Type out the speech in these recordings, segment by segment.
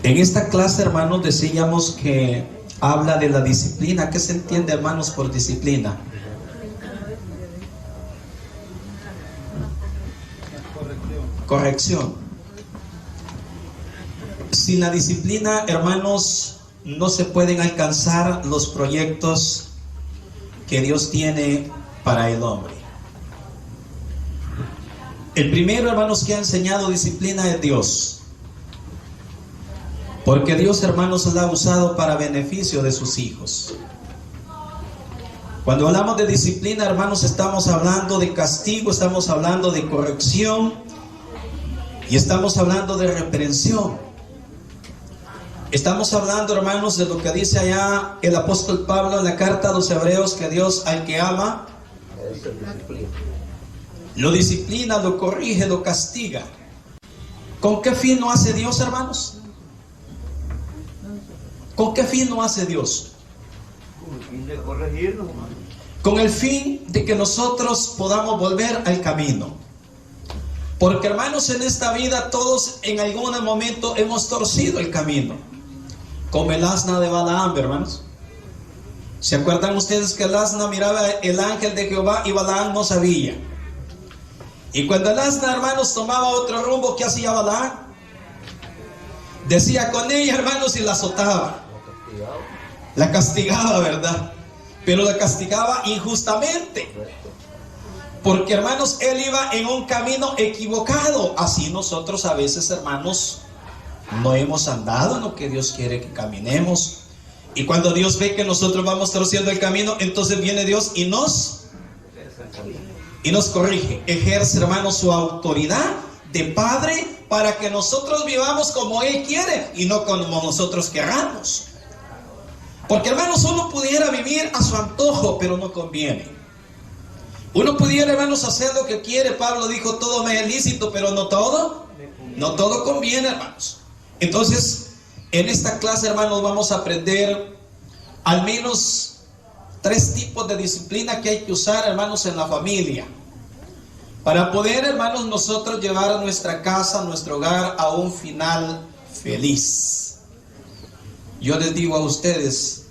En esta clase, hermanos, decíamos que habla de la disciplina. ¿Qué se entiende, hermanos, por disciplina? Corrección. Sin la disciplina, hermanos, no se pueden alcanzar los proyectos que Dios tiene para el hombre. El primero, hermanos, que ha enseñado disciplina es Dios. Porque Dios, hermanos, la ha usado para beneficio de sus hijos. Cuando hablamos de disciplina, hermanos, estamos hablando de castigo, estamos hablando de corrección y estamos hablando de reprensión. Estamos hablando, hermanos, de lo que dice allá el apóstol Pablo en la carta a los Hebreos, que Dios al que ama lo disciplina, lo corrige, lo castiga. ¿Con qué fin lo hace Dios, hermanos? ¿Con qué fin lo hace Dios? Con el fin de corregirnos, hermano. Con el fin de que nosotros podamos volver al camino. Porque, hermanos, en esta vida todos en algún momento hemos torcido el camino. Como el asna de Balaam, hermanos. ¿Se acuerdan ustedes que el asna miraba el ángel de Jehová y Balaam no sabía? Y cuando el asna, hermanos, tomaba otro rumbo, ¿qué hacía Balaam? Decía con ella, hermanos, y la azotaba. La castigaba, ¿verdad? Pero la castigaba injustamente. Porque, hermanos, él iba en un camino equivocado. Así nosotros a veces, hermanos, no hemos andado en lo que Dios quiere que caminemos. Y cuando Dios ve que nosotros vamos torciendo el camino, entonces viene Dios y nos corrige. Ejerce, hermanos, su autoridad de padre para que nosotros vivamos como Él quiere y no como nosotros queramos. Porque, hermanos, uno pudiera vivir a su antojo, pero no conviene. Uno pudiera, hermanos, hacer lo que quiere. Pablo dijo, todo me es lícito, pero no todo conviene, hermanos. Entonces, en esta clase, hermanos, vamos a aprender al menos 3 tipos de disciplina que hay que usar, hermanos, en la familia. Para poder, hermanos, nosotros llevar a nuestra casa, a nuestro hogar, a un final feliz. Yo les digo a ustedes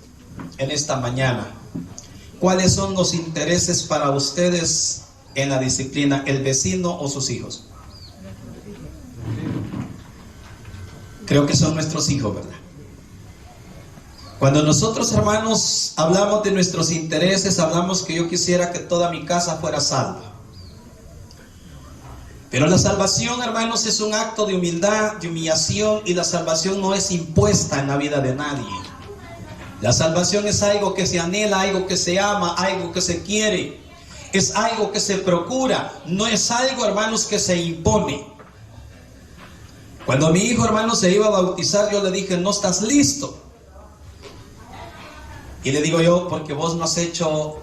en esta mañana, ¿cuáles son los intereses para ustedes en la disciplina? ¿El vecino o sus hijos? Creo que son nuestros hijos, ¿verdad? Cuando nosotros, hermanos, hablamos de nuestros intereses, hablamos que yo quisiera que toda mi casa fuera salva. Pero la salvación, hermanos, es un acto de humildad, de humillación, y la salvación no es impuesta en la vida de nadie. La salvación es algo que se anhela, algo que se ama, algo que se quiere. Es algo que se procura, no es algo, hermanos, que se impone. Cuando mi hijo, hermanos, se iba a bautizar, yo le dije, no estás listo. Y le digo yo, porque vos no has hecho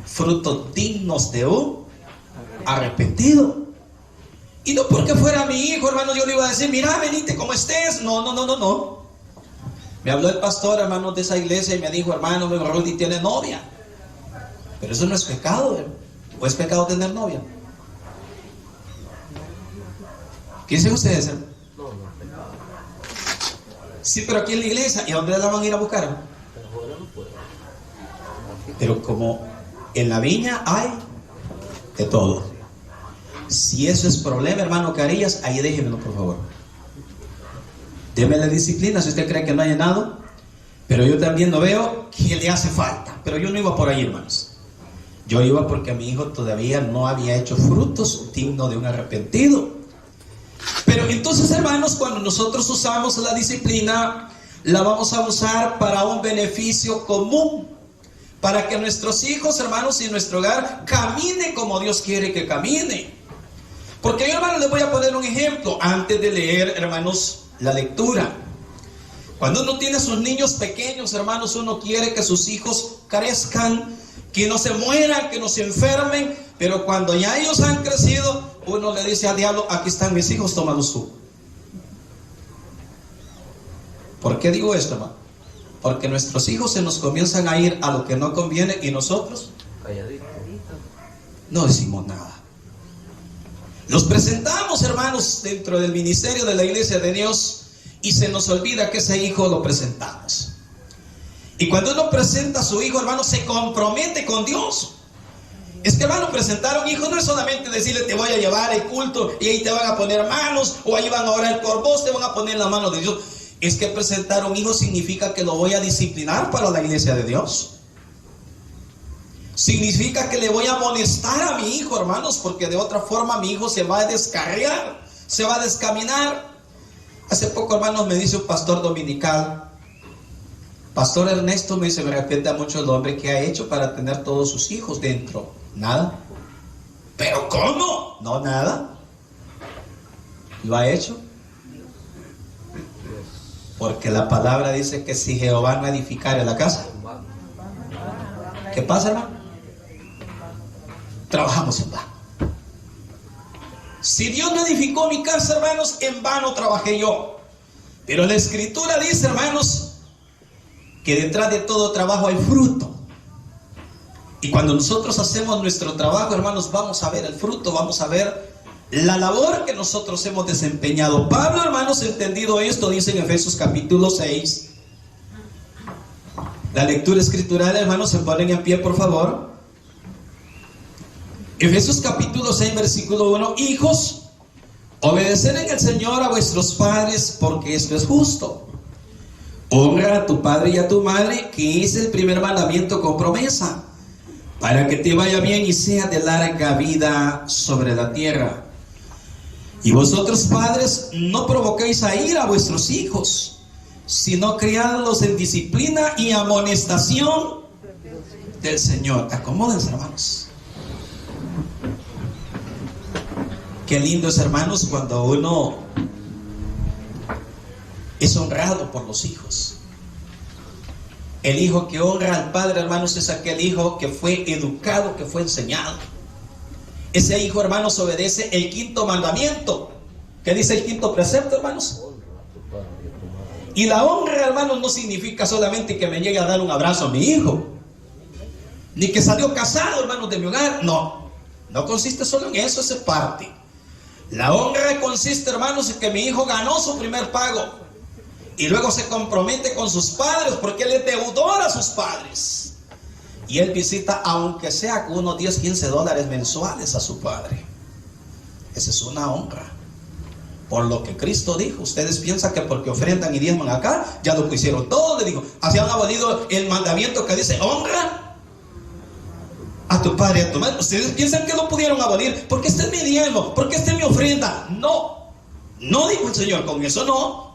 frutos dignos de un arrepentido. Y no porque fuera mi hijo, hermano, yo le iba a decir, mira, venite como estés. No. Me habló el pastor, hermano, de esa iglesia y me dijo, hermano, Rudy tiene novia. Pero eso no es pecado, ¿eh? ¿O es pecado tener novia? ¿Qué dicen ustedes, hermano? Sí, pero aquí en la iglesia, ¿y a dónde la van a ir a buscar? Pero como en la viña hay de todo. Si eso es problema, hermano Carillas, ahí déjemelo, por favor. Deme la disciplina si usted cree que no ha llenado. Pero yo también lo veo que le hace falta. Pero yo no iba por ahí, hermanos. Yo iba porque mi hijo todavía no había hecho frutos dignos de un arrepentido. Pero entonces, hermanos, cuando nosotros usamos la disciplina, la vamos a usar para un beneficio común. Para que nuestros hijos, hermanos, y nuestro hogar camine como Dios quiere que camine. Porque yo, hermanos, les voy a poner un ejemplo antes de leer, hermanos, la lectura. Cuando uno tiene a sus niños pequeños, hermanos, uno quiere que sus hijos crezcan, que no se mueran, que no se enfermen. Pero cuando ya ellos han crecido, uno le dice al diablo, aquí están mis hijos, tómalos tú. ¿Por qué digo esto, hermano? Porque nuestros hijos se nos comienzan a ir a lo que no conviene y nosotros no decimos nada. Los presentamos, hermanos, dentro del ministerio de la iglesia de Dios y se nos olvida que ese hijo lo presentamos. Y cuando uno presenta a su hijo, hermano, se compromete con Dios. Es que, hermano, presentar a un hijo no es solamente decirle te voy a llevar al culto y ahí te van a poner manos, o ahí van a orar por vos, te van a poner la mano de Dios. Es que presentar a un hijo significa que lo voy a disciplinar para la iglesia de Dios. Significa que le voy a amonestar a mi hijo, hermanos, porque de otra forma mi hijo se va a descarriar, se va a descaminar. Hace poco, hermanos, me dice un pastor dominical, Pastor Ernesto, me dice, me arrepiente mucho el hombre que ha hecho para tener todos sus hijos dentro. Nada. ¿Pero cómo? No, nada. ¿Lo ha hecho? Porque la palabra dice que si Jehová no edificare la casa, ¿qué pasa, hermano? Trabajamos en vano. Si Dios no edificó mi casa, hermanos, en vano trabajé yo. Pero la Escritura dice, hermanos, que detrás de todo trabajo hay fruto. Y cuando nosotros hacemos nuestro trabajo, hermanos, vamos a ver el fruto, vamos a ver la labor que nosotros hemos desempeñado. Pablo, hermanos, entendido esto, dice en Efesios capítulo 6. La lectura escritural, hermanos, se ponen en pie, por favor. Efesios capítulo 6, versículo 1. Hijos, obedeced en el Señor a vuestros padres, porque esto es justo. Honra a tu padre y a tu madre, que es el primer mandamiento con promesa, para que te vaya bien y sea de larga vida sobre la tierra. Y vosotros, padres, no provoquéis a ira a vuestros hijos, sino criadlos en disciplina y amonestación del Señor. Acomódense, hermanos. Qué lindo es, hermanos, cuando uno es honrado por los hijos. El hijo que honra al padre, hermanos, es aquel hijo que fue educado, que fue enseñado. Ese hijo, hermanos, obedece el quinto mandamiento. ¿Qué dice el quinto precepto, hermanos? Y la honra, hermanos, no significa solamente que me llegue a dar un abrazo a mi hijo, ni que salió casado, hermanos, de mi hogar. No, no consiste solo en eso, esa es parte. La honra consiste, hermanos, en que mi hijo ganó su primer pago y luego se compromete con sus padres, porque él es deudor a sus padres. Y él visita, aunque sea con unos 10, 15 dólares mensuales, a su padre. Esa es una honra. Por lo que Cristo dijo. Ustedes piensan que porque ofrendan y diezman acá, ya lo hicieron todo. Le dijo, así han abolido el mandamiento que dice, honra a tu padre y a tu madre. Ustedes piensan que lo pudieron abolir, porque este es mi diezmo, porque esta es mi ofrenda. No, no dijo el Señor, con eso no.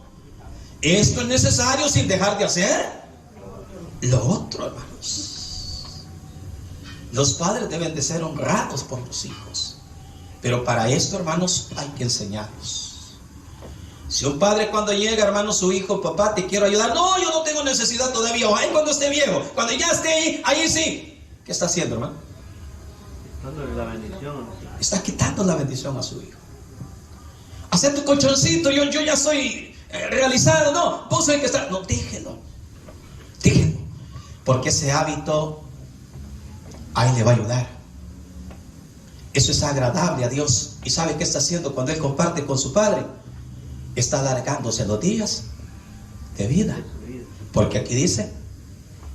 Esto es necesario sin dejar de hacer lo otro, hermanos. Los padres deben de ser honrados por los hijos, pero para esto, hermanos, hay que enseñarlos. Si un padre cuando llega, hermanos, su hijo, papá, te quiero ayudar, no, yo no tengo necesidad todavía, o ahí cuando esté viejo, cuando ya esté ahí sí. ¿Qué está haciendo, hermano? Dándole la bendición. Está quitando la bendición a su hijo. Hacer tu colchoncito, yo ya soy realizado. No, vos sos el que está. No, déjelo. Porque ese hábito ahí le va a ayudar. Eso es agradable a Dios. ¿Y sabe qué está haciendo cuando él comparte con su padre? Está alargándose los días de vida. Porque aquí dice,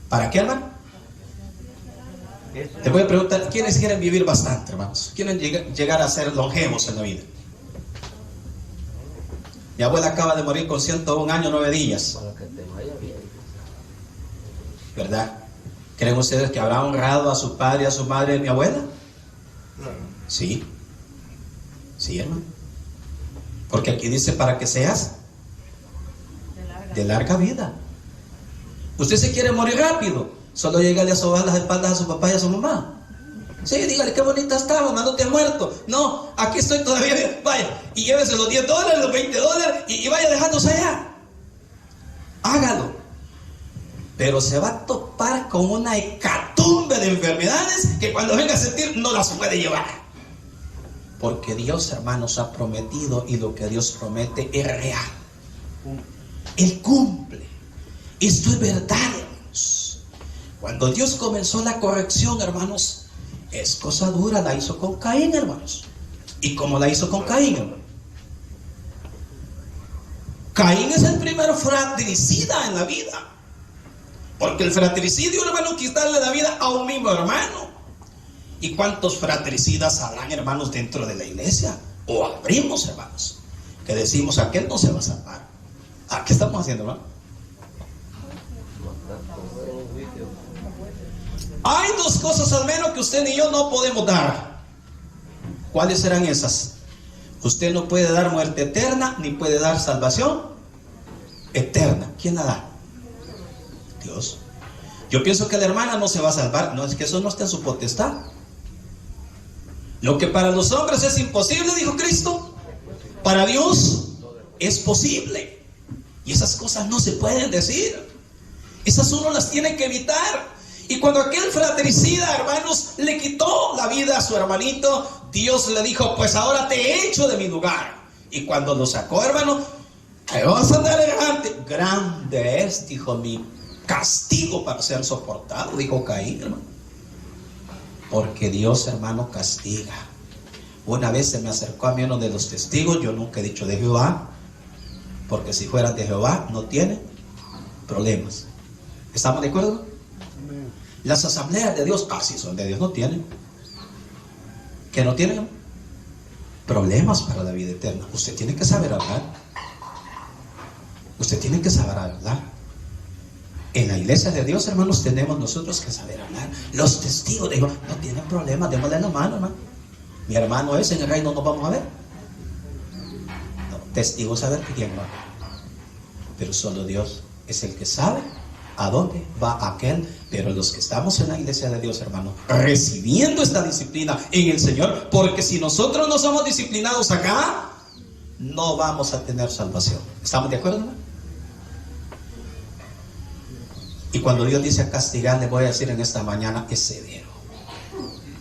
¿para qué, hermano? Te voy a preguntar, ¿quiénes quieren vivir bastante, hermanos? ¿Quieren llegar a ser longevos en la vida? Mi abuela acaba de morir con 101 años, 9 días. ¿Verdad? ¿Creen ustedes que habrá honrado a su padre y a su madre mi abuela? Sí. Sí, hermano. Porque aquí dice para que seas de larga vida. Usted se quiere morir rápido, solo llegale a sobar las espaldas a su papá y a su mamá. Sí, dígale qué bonita estaba, no te has muerto. No, aquí estoy todavía. Vaya, y llévese los 10 dólares, los 20 dólares y vaya dejándose allá. Hágalo. Pero se va a topar con una hecatombe de enfermedades que cuando venga a sentir no las puede llevar. Porque Dios, hermanos, ha prometido, y lo que Dios promete es real. Él cumple. Esto es verdad, hermanos. Cuando Dios comenzó la corrección, hermanos, es cosa dura, la hizo con Caín, hermanos. ¿Y cómo la hizo con Caín, hermano? Caín es el primer fratricida en la vida. Porque el fratricidio, hermano, quitarle la vida a un mismo hermano. ¿Y cuántos fratricidas habrán, hermanos, dentro de la iglesia? O abrimos, hermanos, que decimos, aquel no se va a salvar. ¿Qué estamos haciendo, hermano? Hay dos cosas al menos que usted ni yo no podemos dar. ¿Cuáles serán esas? Usted no puede dar muerte eterna, ni puede dar salvación eterna. ¿Quién la da? Dios. Yo pienso que la hermana no se va a salvar. No, es que eso no está en su potestad. Lo que para los hombres es imposible, dijo Cristo, para Dios es posible. Y esas cosas no se pueden decir. Esas uno las tiene que evitar. Y cuando aquel fratricida, hermanos, le quitó la vida a su hermanito, Dios le dijo, pues ahora te he hecho de mi lugar. Y cuando lo sacó, hermano, ¿qué vas a andar errante? Grande es, dijo, mi castigo para ser soportado, dijo Caín, hermano. Porque Dios, hermano, castiga. Una vez se me acercó a mí uno de los testigos. Yo nunca he dicho de Jehová, porque si fuera de Jehová no tiene problemas. ¿Estamos de acuerdo? Las asambleas de Dios, si son de Dios, no tienen. ¿Que no tienen? Problemas para la vida eterna. Usted tiene que saber hablar. Usted tiene que saber hablar. En la iglesia de Dios, hermanos, tenemos nosotros que saber hablar. Los testigos de Jehová no tienen problemas, démosle la mano, hermano. Mi hermano es, en el reino nos vamos a ver. No, testigos saber quién va. Pero solo Dios es el que sabe a dónde va aquel. Pero los que estamos en la iglesia de Dios, hermano, recibiendo esta disciplina en el Señor, porque si nosotros no somos disciplinados acá, no vamos a tener salvación. ¿Estamos de acuerdo, hermano? Y cuando Dios dice a castigar, le voy a decir en esta mañana, es severo.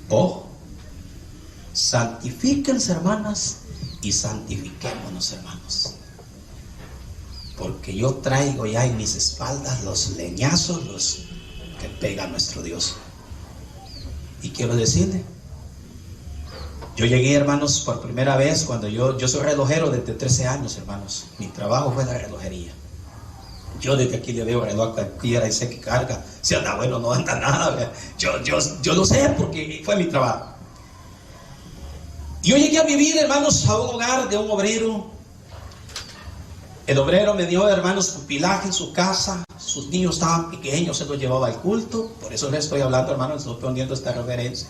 Ojo, santifíquense, hermanas, y santifiquémonos, hermanos. Porque yo traigo ya en mis espaldas los leñazos, los que pega nuestro Dios. Y quiero decirle, yo llegué, hermanos, por primera vez cuando yo soy relojero desde 13 años, hermanos. Mi trabajo fue la relojería. Yo desde aquí le veo reloj a cualquiera y sé que carga. Si anda bueno, no anda nada. Yo lo sé porque fue mi trabajo. Yo llegué a vivir, hermanos, a un hogar de un obrero. El obrero me dio, hermanos, pupilaje en su casa. Sus niños estaban pequeños, se los llevaba al culto. Por eso les estoy hablando, hermanos, estoy poniendo esta referencia.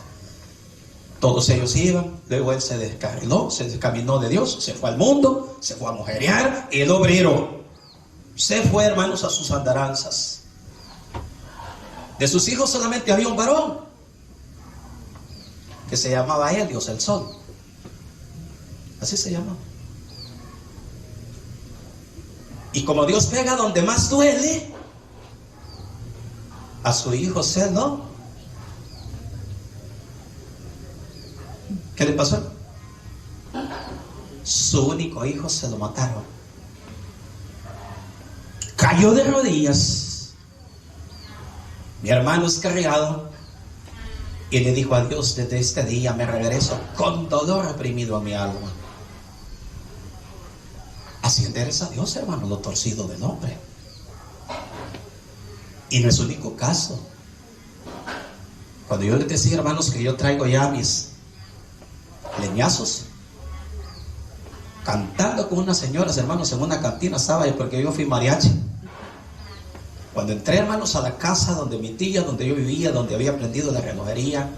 Todos ellos iban. Luego él se descarriló, se descaminó de Dios, se fue al mundo, se fue a mujerear. El obrero se fue, hermanos, a sus andanzas. De sus hijos solamente había un varón que se llamaba Helios, el sol. Así se llamaba. Y como Dios pega donde más duele, a su hijo se lo... ¿Qué le pasó? Su único hijo se lo mataron. Cayó de rodillas. Mi hermano es cargado y le dijo a Dios, desde este día me regreso con dolor reprimido a mi alma. Así endereza Dios, hermano, lo torcido del hombre. Y no es único caso. Cuando yo les decía, hermanos, que yo traigo ya mis leñazos, cantando con unas señoras, hermanos, en una cantina estaba yo, porque yo fui mariachi. Cuando entré, hermanos, a la casa donde mi tía, donde yo vivía, donde había aprendido la relojería,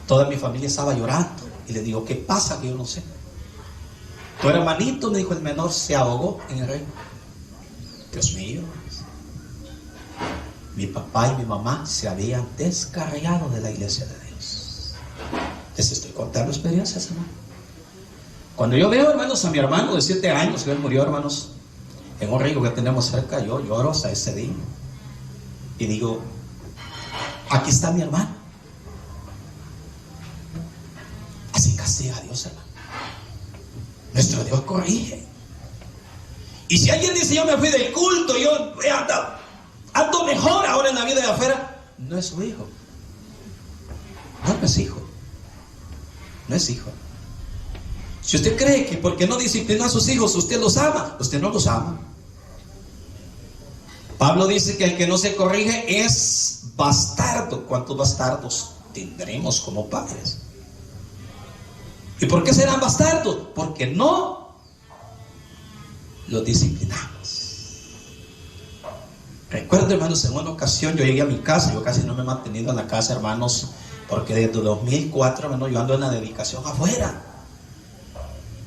toda mi familia estaba llorando. Y le digo, ¿qué pasa? Que yo no sé. Tu hermanito, me dijo el menor, se ahogó en el reino. Dios mío, mi papá y mi mamá se habían descarriado de la iglesia de Dios. Les estoy contando experiencias, hermano. Cuando yo veo, hermanos, a mi hermano de 7 años, que él murió, hermanos, en un río que tenemos cerca, yo lloro hasta ese día. Y digo, aquí está mi hermano. Así castiga a Dios, hermano. Nuestro Dios corrige. Y si alguien dice, yo me fui del culto, yo ando mejor ahora en la vida de afuera, no es su hijo. No es hijo. No es hijo. Si usted cree que porque no disciplina a sus hijos usted los ama, usted no los ama. Pablo dice que el que no se corrige es bastardo. ¿Cuántos bastardos tendremos como padres? ¿Y por qué serán bastardos? Porque no los disciplinamos. Recuerdo, hermanos, en una ocasión yo llegué a mi casa. Yo casi no me he mantenido en la casa, hermanos, porque desde 2004, hermanos, yo ando en la dedicación afuera.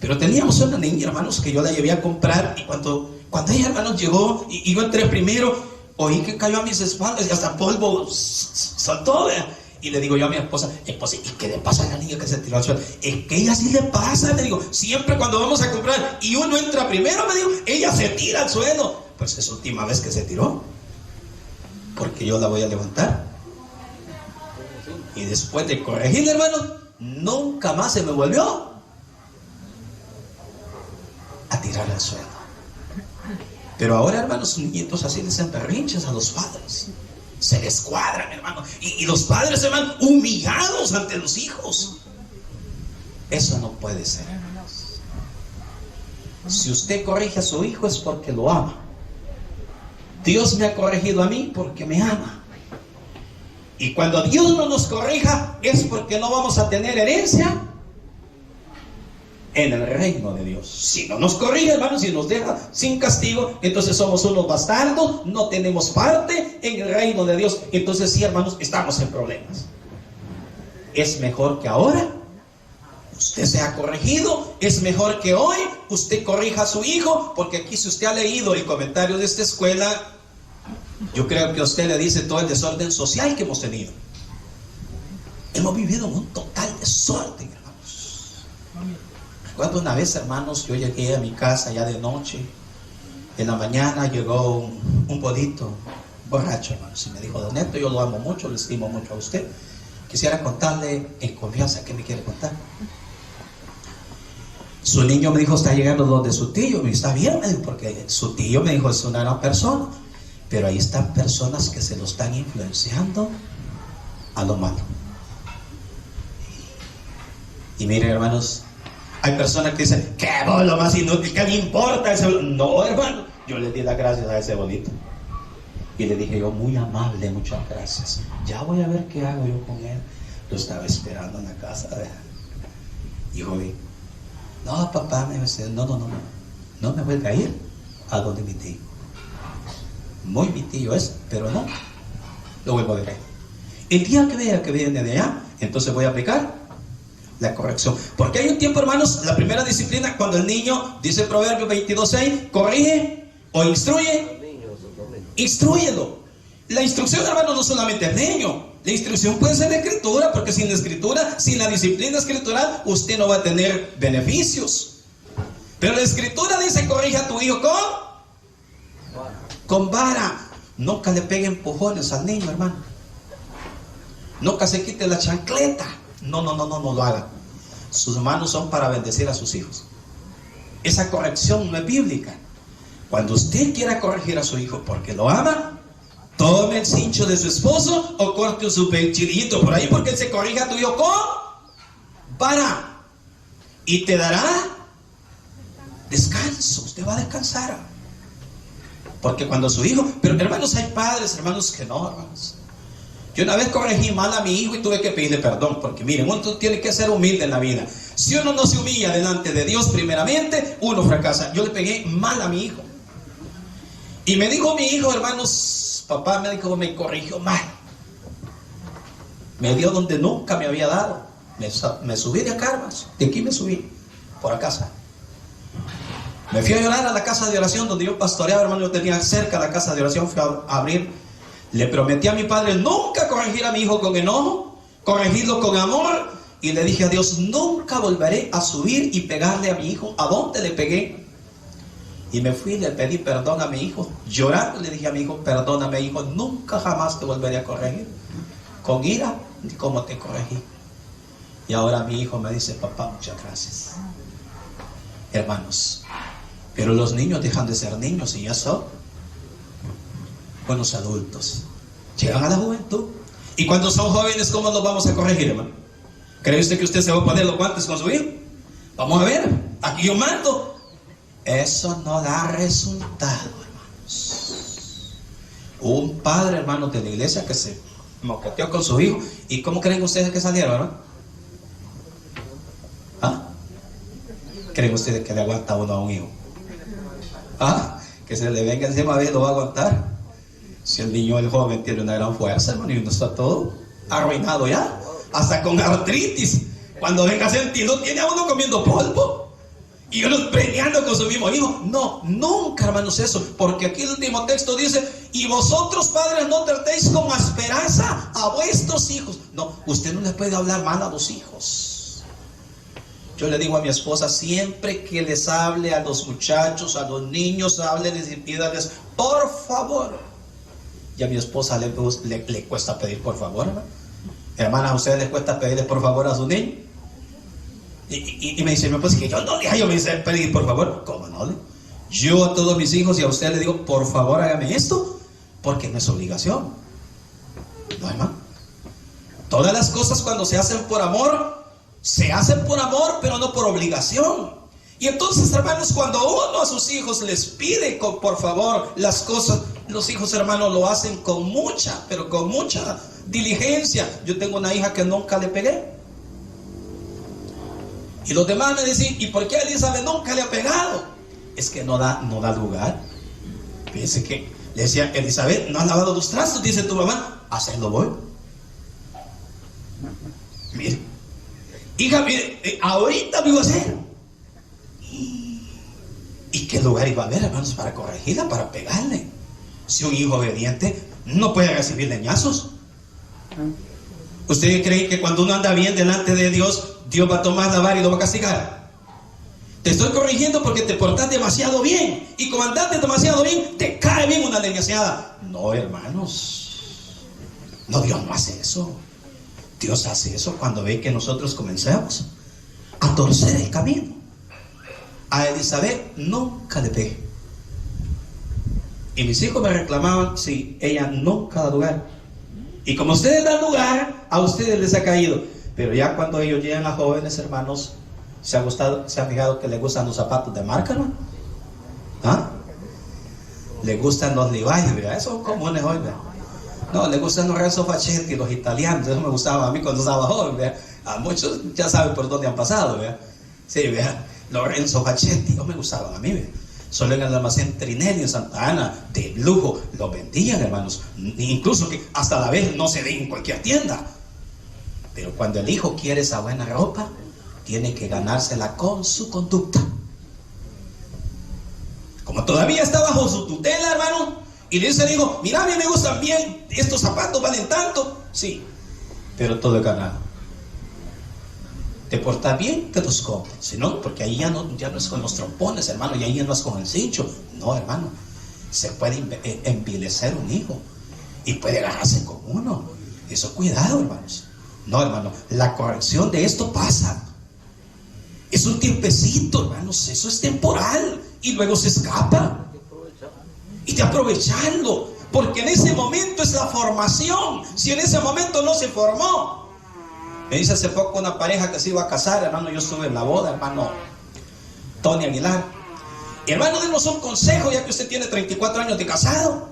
Pero teníamos una niña, hermanos, que yo la llevé a comprar. Y cuando ella, hermanos, llegó y yo entré primero, oí que cayó a mis espaldas y hasta polvo saltó, ¿verdad? Y le digo yo a mi esposa, ¿y qué le pasa a la niña que se tiró al suelo? Es que ella sí le pasa, le digo, siempre cuando vamos a comprar y uno entra primero, me digo, ella se tira al suelo. Pues es última vez que se tiró, porque yo la voy a levantar. Y después de corregirle, hermano, nunca más se me volvió a tirar al suelo. Pero ahora, hermanos, sus niñitos así les hacen berrinches a los padres. Se les cuadran, hermano. Y los padres se van humillados ante los hijos. Eso no puede ser, hermanos. Si usted corrige a su hijo es porque lo ama. Dios me ha corregido a mí porque me ama. Y cuando Dios no nos corrija es porque no vamos a tener herencia en el reino de Dios. Si no nos corrige, hermanos, si nos deja sin castigo, entonces somos unos bastardos, no tenemos parte en el reino de Dios. Entonces sí, hermanos, estamos en problemas. Es mejor que ahora usted sea corregido, es mejor que hoy usted corrija a su hijo, porque aquí si usted ha leído el comentario de esta escuela, yo creo que a usted le dice todo el desorden social que hemos tenido. Hemos vivido en un total desorden, hermanos. Recuerdo una vez, hermanos, yo llegué a mi casa ya de noche. En la mañana llegó un bolito borracho, hermanos, y me dijo: Don Neto, yo lo amo mucho, le estimo mucho a usted. Quisiera contarle en confianza. ¿Qué me quiere contar? Su niño, me dijo, está llegando donde su tío. Me dijo, está bien, porque su tío, me dijo, es una gran persona. Pero ahí están personas que se lo están influenciando a lo malo. Y miren, hermanos, hay personas que dicen, ¿qué bolo más inútil? ¿Qué me importa ese bolo? No, hermano, yo le di las gracias a ese bolito. Y le dije yo, muy amable, muchas gracias. Ya voy a ver qué hago yo con él. Lo estaba esperando en la casa. Y hoy, no, papá, me dice, no me vuelva a ir a donde mi tío. Muy mi tío es, pero no lo vuelvo a ver ahí. El día que vea que viene de allá, entonces voy a aplicar la corrección. Porque hay un tiempo, hermanos, la primera disciplina, cuando el niño, dice Proverbios 22:6, corrige o instruye, instrúyelo. La instrucción, hermanos, no solamente es niño. La instrucción puede ser de escritura, porque sin la escritura, sin la disciplina escritural, usted no va a tener beneficios. Pero la escritura dice, corrige a tu hijo con vara. Nunca le pegue empujones al niño, hermano. Nunca se quite la chancleta. No lo haga. Sus manos son para bendecir a sus hijos. Esa corrección no es bíblica. Cuando usted quiera corregir a su hijo porque lo ama, tome el cincho de su esposo o corte su pechillito por ahí, porque él se corrige a tu hijo con vara y te dará descanso. Usted va a descansar. Porque cuando su hijo, pero hermanos, hay padres, hermanos, que no, hermanos. Yo una vez corregí mal a mi hijo y tuve que pedirle perdón, porque miren, uno tiene que ser humilde en la vida. Si uno no se humilla delante de Dios primeramente, uno fracasa. Yo le pegué mal a mi hijo. Y me dijo mi hijo, hermanos, papá me dijo, me corrigió mal. Me dio donde nunca me había dado. Me subí de acá, hermanos. De aquí me subí, por acá. Me fui a llorar a la casa de oración donde yo pastoreaba, hermano. Yo tenía cerca la casa de oración, fui a abrir. Le prometí a mi padre nunca corregir a mi hijo con enojo, corregirlo con amor. Y le dije a Dios, nunca volveré a subir y pegarle a mi hijo. ¿A dónde le pegué? Y me fui y le pedí perdón a mi hijo. Llorando le dije a mi hijo, perdóname, hijo, nunca jamás te volveré a corregir con ira ni como te corregí. Y ahora mi hijo me dice, papá, muchas gracias. Hermanos, pero los niños dejan de ser niños y ya son buenos adultos. Llegan a la juventud. Y cuando son jóvenes, ¿cómo los vamos a corregir, hermano? ¿Cree usted que usted se va a poner los guantes con su hijo? Vamos a ver, aquí yo mando. Eso no da resultado, hermanos. Hubo un padre, hermanos, de la iglesia que se moqueteó con su hijo. ¿Y cómo creen ustedes que salieron, hermano? ¿Ah? ¿Creen ustedes que le aguanta uno a un hijo? ¿Ah? Que se le venga encima, a ver, lo va a aguantar. Si el niño, el joven, tiene una gran fuerza, hermano, y uno está todo arruinado ya, hasta con artritis. Cuando venga sentido, tiene a uno comiendo polvo y uno peleando con su mismo hijo. No, nunca, hermanos, eso, porque aquí el último texto dice: y vosotros, padres, no tratéis con asperanza a vuestros hijos. No, usted no le puede hablar mal a los hijos. Yo le digo a mi esposa, siempre que les hable a los muchachos, a los niños, hábleles y pídales por favor. Y a mi esposa le cuesta pedir por favor, ¿no? Hermana, ¿a ustedes les cuesta pedirles por favor a su niño? Y me dice, pues que yo no le hallo, me dice, pedir por favor. ¿Cómo no? Yo a todos mis hijos y a usted le digo, por favor hágame esto, porque no es obligación. No, hermano. Todas las cosas cuando se hacen por amor, pero no por obligación. Y entonces, hermanos, cuando uno a sus hijos les pide por favor las cosas, los hijos, hermanos, lo hacen con mucha, pero con mucha diligencia. Yo tengo una hija que nunca le pegué. Y los demás me decían, ¿y por qué a Elizabeth nunca le ha pegado? Es que no da lugar. Fíjense que le decía, Elizabeth, ¿no has lavado los trastos? Dice tu mamá, hacerlo voy. Mire, hija, mire, ahorita me iba a hacer. ¿Y qué lugar iba a haber, hermanos, para corregirla, para pegarle? Si un hijo obediente no puede recibir leñazos. ¿Usted cree que cuando uno anda bien delante de Dios, Dios va a tomar la vara y lo va a castigar? Te estoy corrigiendo porque te portas demasiado bien. Y como andaste demasiado bien, te cae bien una leñaseada. No, hermanos. No, Dios no hace eso. Dios hace eso cuando ve que nosotros comencemos a torcer el camino. A Elizabeth nunca le pegué. Y mis hijos me reclamaban, sí, ella nunca da lugar. Y como ustedes dan lugar, a ustedes les ha caído. Pero ya cuando ellos llegan a jóvenes, hermanos, se han fijado que les gustan los zapatos de marca, ¿no? ¿Ah? Les gustan los Levi's, ¿verdad? Esos son comunes hoy, ¿verdad? No, les gustan los Renzo Facchetti, los italianos. Eso me gustaba a mí cuando estaba joven, ¿verdad? A muchos ya saben por dónde han pasado, ¿verdad? Sí, ¿verdad? Los Renzo Facchetti, no me gustaban a mí, ¿verdad? Solo en el almacén Trinelli en Santa Ana, de lujo, los vendían, hermanos. Incluso que hasta la vez no se ve en cualquier tienda. Pero cuando el hijo quiere esa buena ropa, tiene que ganársela con su conducta. Como todavía está bajo su tutela, hermano, y le dice al hijo, mira, a mí me gustan bien, estos zapatos valen tanto. Sí, pero todo es ganado. Te portas bien, te los compras. Si no, porque ahí ya no es con los trompones, hermano, y ahí ya no es con el cincho. No, hermano, se puede envilecer un hijo y puede agarrarse con uno. Eso, cuidado, hermanos. No, hermano, la corrección de esto pasa. Es un tiempecito, hermanos, eso es temporal. Y luego se escapa. Y de aprovecharlo, porque en ese momento es la formación. Si en ese momento no se formó. Me dice hace poco una pareja que se iba a casar, hermano, yo estuve en la boda, hermano Tony Aguilar. Y hermano, denos un consejo, ya que usted tiene 34 años de casado.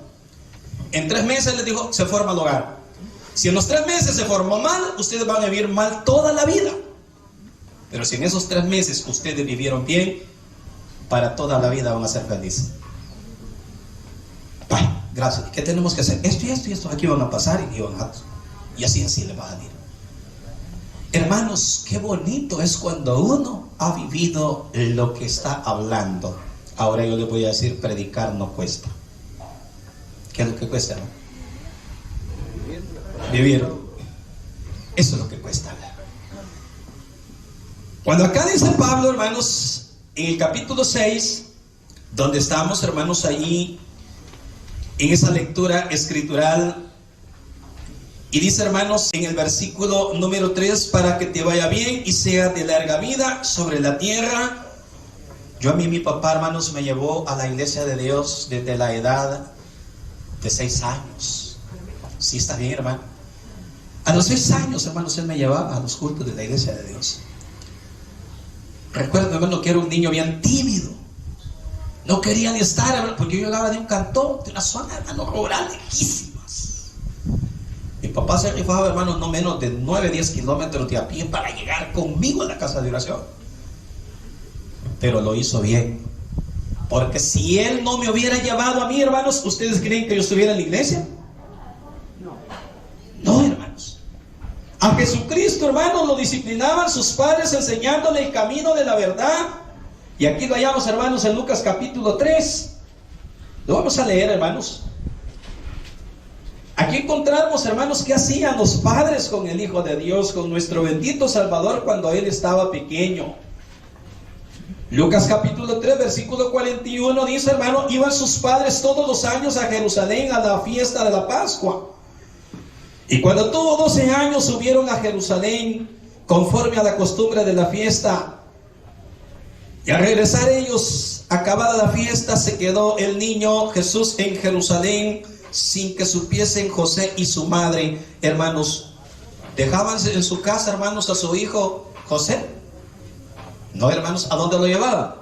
En 3 meses, le dijo, se forma el hogar. Si en los 3 meses se formó mal, ustedes van a vivir mal toda la vida. Pero si en esos 3 meses ustedes vivieron bien, para toda la vida van a ser felices. Ay, gracias. ¿Qué tenemos que hacer? Esto y esto y esto. Aquí van a pasar y así le va a salir. Hermanos, qué bonito es cuando uno ha vivido lo que está hablando. Ahora yo le voy a decir, predicar no cuesta. ¿Qué es lo que cuesta, no? Vivir. Eso es lo que cuesta. Cuando acá dice Pablo, hermanos, en el capítulo 6, donde estamos, hermanos, allí en esa lectura escritural, y dice, hermanos, en el versículo número 3, para que te vaya bien y sea de larga vida sobre la tierra. Yo a mí, mi papá, hermanos, me llevó a la iglesia de Dios desde la edad de 6 años. Sí, está bien, hermano. A los 6 años, hermanos, él me llevaba a los cultos de la iglesia de Dios. Recuerdo, hermano, que era un niño bien tímido. No quería ni estar, hermano, porque yo llegaba de un cantón, de una zona, hermano, rural, lejísimas. Mi papá se rifaba, hermano, no menos de 9, 10 kilómetros de a pie para llegar conmigo a la casa de oración. Pero lo hizo bien. Porque si él no me hubiera llevado a mí, hermanos, ¿ustedes creen que yo estuviera en la iglesia? No, hermanos. A Jesucristo, hermanos, lo disciplinaban sus padres enseñándole el camino de la verdad. Y aquí lo hallamos, hermanos, en Lucas capítulo 3. Lo vamos a leer, hermanos. Aquí encontramos, hermanos, qué hacían los padres con el Hijo de Dios, con nuestro bendito Salvador cuando él estaba pequeño. Lucas capítulo 3, versículo 41 dice, hermano, iban sus padres todos los años a Jerusalén a la fiesta de la Pascua. Y cuando tuvo 12 años subieron a Jerusalén conforme a la costumbre de la fiesta. Y al regresar ellos, acabada la fiesta, se quedó el niño Jesús en Jerusalén sin que supiesen José y su madre. Hermanos, ¿dejaban en su casa, hermanos, a su hijo José? No, hermanos, ¿a dónde lo llevaban?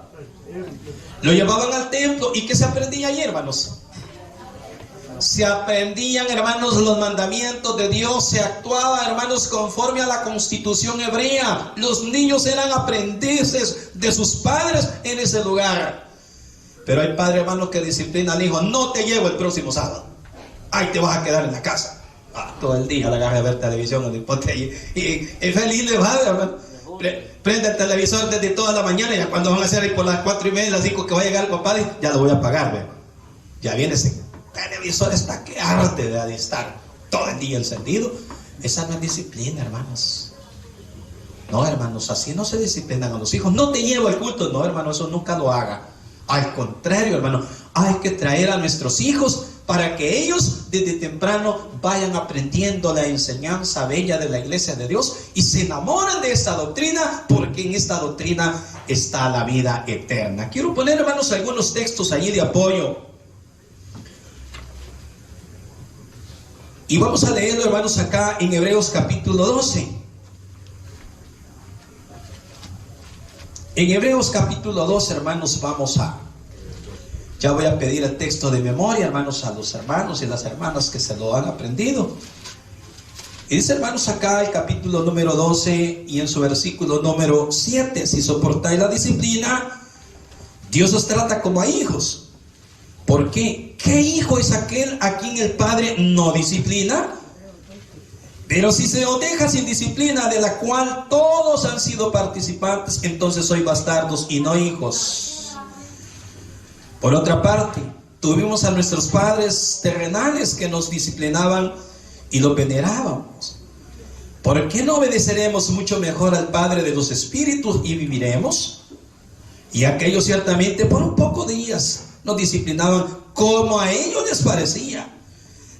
Lo llevaban al templo. ¿Y qué se aprendía allí, hermanos? Se aprendían, hermanos, los mandamientos de Dios. Se actuaba, hermanos, conforme a la constitución hebrea. Los niños eran aprendices de sus padres en ese lugar. Pero hay padre, hermano, que disciplina al hijo. No te llevo el próximo sábado. Ahí te vas a quedar en la casa. Todo el día la agarra a ver televisión y feliz le va, hermano. Prende el televisor desde toda la mañana. Ya cuando van a ser ahí por las 4:30, las 5 que va a llegar el papá, ya lo voy a pagar, ¿ve? Ya viene ese televisor, está que arte de estar todo el día encendido. Esa no es disciplina, hermanos. No, hermanos, así no se disciplinan a los hijos. No te llevo al culto. No, hermano, eso nunca lo haga. Al contrario, hermano, hay que traer a nuestros hijos para que ellos desde temprano vayan aprendiendo la enseñanza bella de la iglesia de Dios y se enamoren de esta doctrina, porque en esta doctrina está la vida eterna. Quiero poner, hermanos, algunos textos allí de apoyo. Y vamos a leerlo, hermanos, acá en Hebreos capítulo 12. En Hebreos capítulo 12, hermanos, ya voy a pedir el texto de memoria, hermanos, a los hermanos y las hermanas que se lo han aprendido. Y dice, hermanos, acá el capítulo número 12 y en su versículo número 7, si soportáis la disciplina, Dios os trata como a hijos. ¿Por qué? ¿Qué hijo es aquel a quien el Padre no disciplina? Pero si se os deja sin disciplina, de la cual todos han sido participantes, entonces sois bastardos y no hijos. Por otra parte, tuvimos a nuestros padres terrenales que nos disciplinaban y los venerábamos. ¿Por qué no obedeceremos mucho mejor al Padre de los Espíritus y viviremos? Y aquellos ciertamente por un poco de días nos disciplinaban como a ellos les parecía,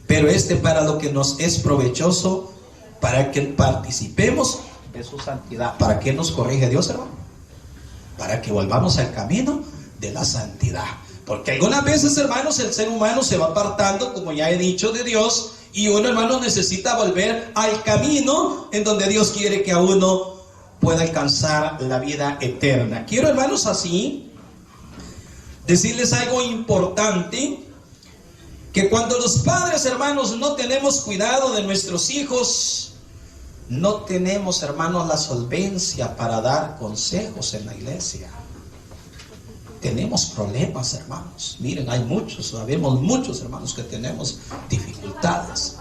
pero para lo que nos es provechoso, para que participemos de su santidad. ¿Para qué nos corrige Dios, hermano? Para que volvamos al camino de la santidad. Porque algunas veces, hermanos, el ser humano se va apartando, como ya he dicho, de Dios, y uno, hermano, necesita volver al camino en donde Dios quiere que a uno pueda alcanzar la vida eterna. Quiero, hermanos, así decirles algo importante, que cuando los padres, hermanos, no tenemos cuidado de nuestros hijos, no tenemos, hermanos, la solvencia para dar consejos en la iglesia. Tenemos problemas, hermanos. Miren, sabemos muchos, hermanos, que tenemos dificultades.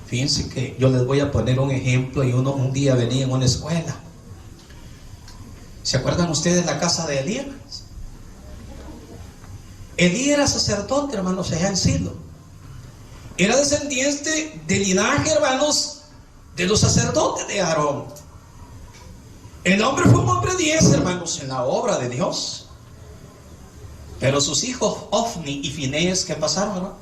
Fíjense que yo les voy a poner un ejemplo. Y un día venía en una escuela. ¿Se acuerdan ustedes de la casa de Elías? Elías era sacerdote, hermanos, allá en Silo. Era descendiente del linaje, hermanos, de los sacerdotes de Aarón. El hombre fue un hombre 10, hermanos, en la obra de Dios. Pero sus hijos Ofni y Finés, ¿qué pasaron, hermano?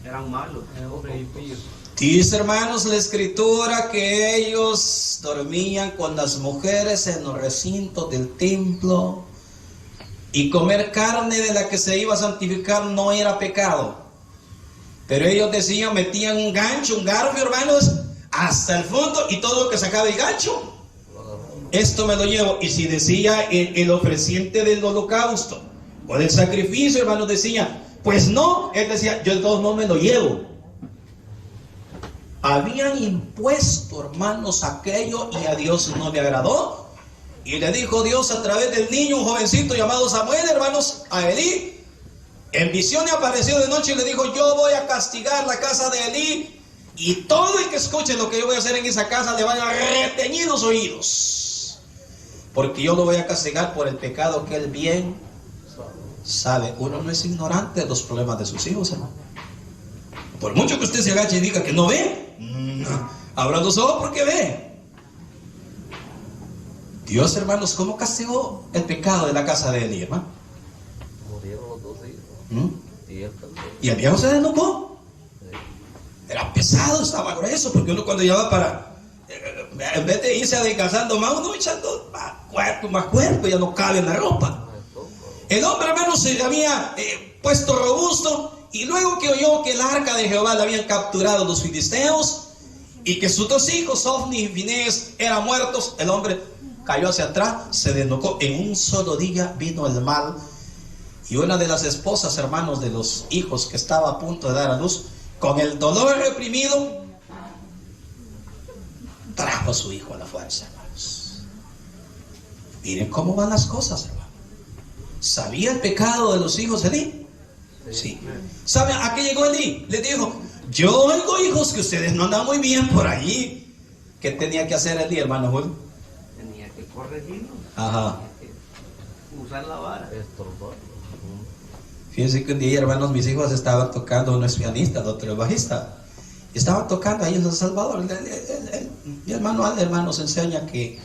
Eran malos, hombres impíos. Dice, hermanos, la escritura que ellos dormían con las mujeres en los recintos del templo, y comer carne de la que se iba a santificar no era pecado. Pero ellos decían, metían un gancho, un garfio, hermanos, hasta el fondo, y todo lo que sacaba el gancho esto me lo llevo. Y si decía el ofreciente del holocausto o del sacrificio, hermanos, decía, pues no, él decía, yo de todos no me lo llevo. Habían impuesto, hermanos, aquello, y a Dios no le agradó. Y le dijo Dios a través del niño, un jovencito llamado Samuel, hermanos, a Elí. En visión le apareció de noche y le dijo, yo voy a castigar la casa de Elí, y todo el que escuche lo que yo voy a hacer en esa casa le van a reteñir los oídos, porque yo lo voy a castigar por el pecado que él bien sabe. Uno no es ignorante de los problemas de sus hijos, hermano. Por mucho que usted se agache y diga que no ve, abra los ojos porque ve. Dios, hermanos, ¿cómo castigó el pecado de la casa de Elí, hermano? Murieron los dos hijos. Y él también. Y el viejo se desnocó. Era pesado, estaba grueso, porque uno cuando ya va para, en vez de irse adelgazando más, uno echando más cuerpo, ya no cabe en la ropa. El hombre, hermano, se había puesto robusto, y luego que oyó que el arca de Jehová la habían capturado los filisteos, y que sus dos hijos, Ofni y Finés, eran muertos, el hombre cayó hacia atrás, se desnocó. En un solo día vino el mal, y una de las esposas, hermanos, de los hijos que estaba a punto de dar a luz, con el dolor reprimido, trajo a su hijo a la fuerza, hermanos. Miren cómo van las cosas, hermano. ¿Sabía el pecado de los hijos de Elí? Sí. ¿Saben a qué llegó Elí? Le dijo, yo oigo, hijos, que ustedes no andan muy bien por allí. ¿Qué tenía que hacer Elí, hermano Julio? Tenía que corregirlo. Ajá. Tenía que usar la vara. Estorbar. Fíjense que un día, hermanos, mis hijos estaban tocando, uno es pianista, el otro es bajista, y estaban tocando ahí en El Salvador. Mi hermano nos enseña que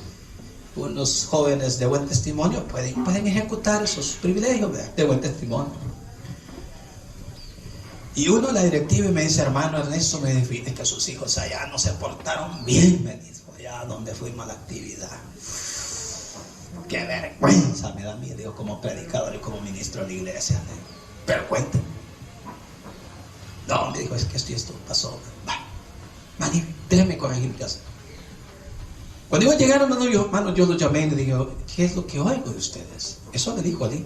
unos jóvenes de buen testimonio pueden ejecutar esos privilegios de buen testimonio. Y uno, la directiva, me dice, hermano Ernesto, me define que sus hijos allá no se portaron bien, me dijo, allá donde fuimos a la actividad. Qué vergüenza me da a mí, digo, como predicador y como ministro de la iglesia. Pero cuente. No, me dijo, es que esto pasó. Va, déjeme corregir qué hacer. Cuando iba a llegar, hermano, yo lo llamé y le dije, ¿qué es lo que oigo de ustedes? Eso le dijo a Elí.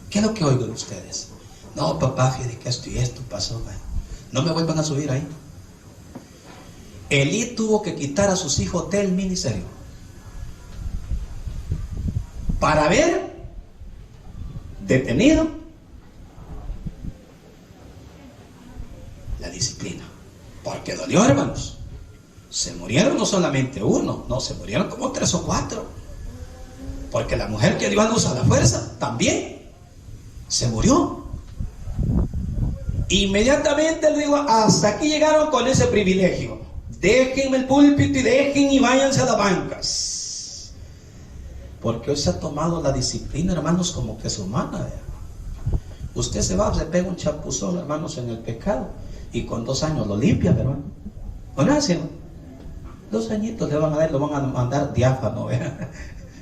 ¿Qué es lo que oigo de ustedes? No, papá, fíjate que esto y esto pasó. Man. No me vuelvan a subir ahí. Elí tuvo que quitar a sus hijos del ministerio para haber detenido la disciplina. Porque dolió, hermanos. Se murieron no solamente uno, no, se murieron como 3 o 4. Porque la mujer que dio a luz a la fuerza también se murió. Inmediatamente le digo, hasta aquí llegaron con ese privilegio. Dejen el púlpito y dejen y váyanse a las bancas. Porque hoy se ha tomado la disciplina, hermanos, como que es humana. ¿Vea? Usted se va, se pega un chapuzón, hermanos, en el pecado, y con 2 años lo limpia, hermano. ¿O no así? 2 añitos le van a dar, lo van a mandar diáfano.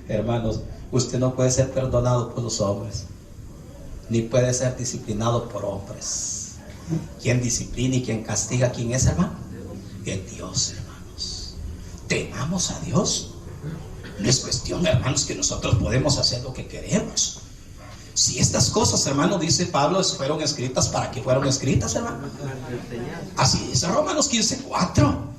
Hermanos, usted no puede ser perdonado por los hombres, ni puede ser disciplinado por hombres. ¿Quién disciplina y quién castiga? ¿Quién es, hermano? Es Dios, hermanos. Temamos a Dios. No es cuestión, hermanos, que nosotros podemos hacer lo que queremos. Si estas cosas, hermano, dice Pablo, fueron escritas, ¿para qué fueron escritas, hermano? Así dice Romanos 15:4.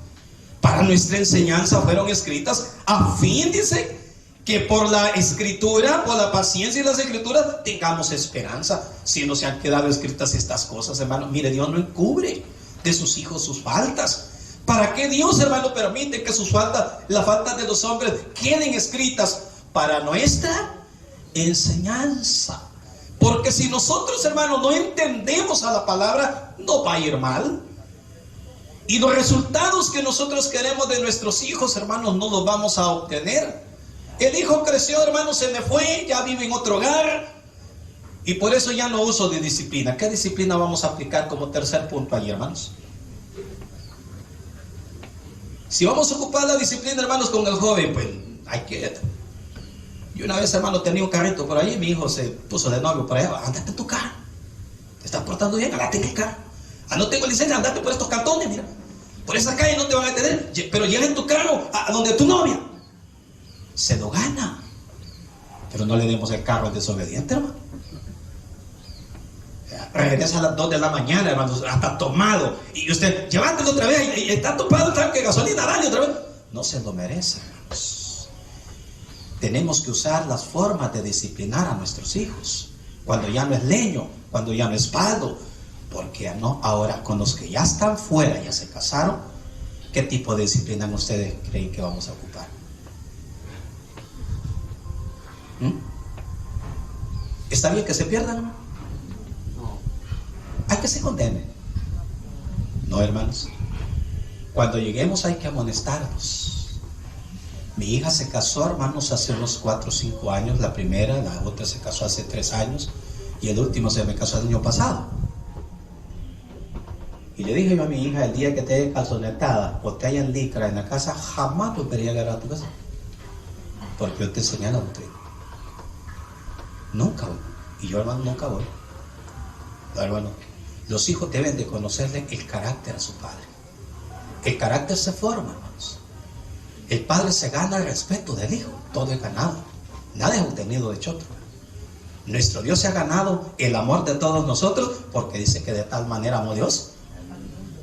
Para nuestra enseñanza fueron escritas, a fin, dice, que por la escritura, por la paciencia y las escrituras, tengamos esperanza. Si no se han quedado escritas estas cosas, hermano, mire, Dios no encubre de sus hijos sus faltas. ¿Para qué Dios, hermano, permite que sus faltas, las faltas de los hombres, queden escritas? Para nuestra enseñanza. Porque si nosotros, hermano, no entendemos a la palabra, no va a ir mal. Y los resultados que nosotros queremos de nuestros hijos, hermanos, no los vamos a obtener. El hijo creció, hermano, se me fue, ya vive en otro hogar, y por eso ya no uso de disciplina. ¿Qué disciplina vamos a aplicar como tercer punto ahí, hermanos? Si vamos a ocupar la disciplina, hermanos, con el joven, pues hay que... Yo una vez, hermano, tenía un carrito por ahí, mi hijo se puso de novio por allá. Andate en tu carro, te estás portando bien, andate en el carro. No tengo licencia, andate por estos cantones, mira, por esa calle no te van a detener, pero llega en tu carro a donde tu novia. se lo gana. Pero no le demos el carro al desobediente, hermano. Regresa a las 2 de la mañana, hermanos, hasta tomado. Y usted, llévatelo otra vez, y está topado el tanque de gasolina, dale otra vez. No se lo merece, hermanos. Tenemos que usar las formas de disciplinar a nuestros hijos. Cuando ya no es leño, cuando ya no es palo. Porque no, ahora con los que ya están fuera, ya se casaron, ¿qué tipo de disciplina ustedes creen que vamos a ocupar? ¿Está bien que se pierdan? No. Hay que se condenen. No, hermanos. Cuando lleguemos hay que amonestarlos. Mi hija se casó, hermanos, hace unos 4 o 5 años. La primera, la otra se casó hace 3 años. Y el último se me casó el año pasado. Y le dije yo a mi hija, el día que te haya calzonetada o te hayan licra en la casa, jamás volvería a llegar a tu casa. Porque yo te enseñé la doctrina. Nunca voy. Y yo, hermano, nunca voy. No, hermano. Los hijos deben de conocerle el carácter a su padre. El carácter se forma, hermanos. El padre se gana el respeto del hijo. Todo es ganado. Nada es obtenido de chotro. Nuestro Dios se ha ganado el amor de todos nosotros, porque dice que de tal manera amó Dios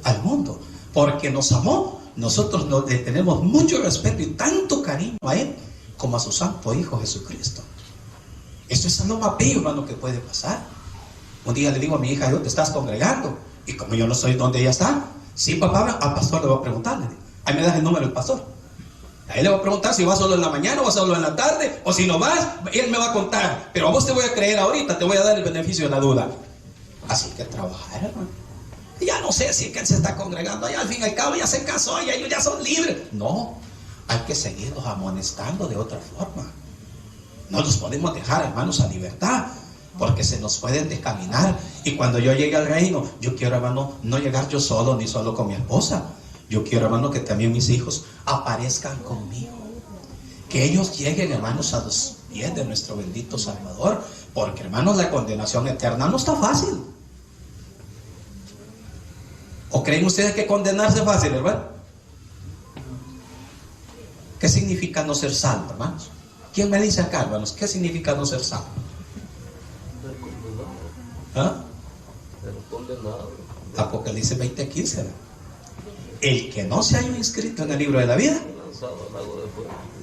al mundo. Porque nos amó. Nosotros le tenemos mucho respeto y tanto cariño a Él como a su santo Hijo Jesucristo. Esto es lo más bello, hermano, que puede pasar. Un día le digo a mi hija, yo te estás congregando. Y como yo no soy donde ella está, sí, papá, al pastor le voy a preguntarle. Ahí me das el número del pastor. Ahí le voy a preguntar si va solo en la mañana o va solo en la tarde. O si no vas, él me va a contar. Pero a vos te voy a creer ahorita, te voy a dar el beneficio de la duda. Así que trabajar, hermano. Ya no sé si es que él se está congregando. Allá al fin y al cabo ya se casó y ellos ya son libres. No, hay que seguirlos amonestando de otra forma. No los podemos dejar, hermanos, a libertad, porque se nos pueden descaminar. Y cuando yo llegue al reino, yo quiero, hermano, no llegar yo solo, ni solo con mi esposa. Yo quiero, hermano, que también mis hijos aparezcan conmigo. Que ellos lleguen, hermanos, a los pies de nuestro bendito Salvador. Porque, hermanos, la condenación eterna no está fácil. ¿O creen ustedes que condenarse es fácil, hermano? ¿Qué significa no ser salvo, hermanos? ¿Quién me dice acá, hermanos? ¿Qué significa no ser salvo? ¿Ah? Apocalipsis 20:15. El que no se haya inscrito en el libro de la vida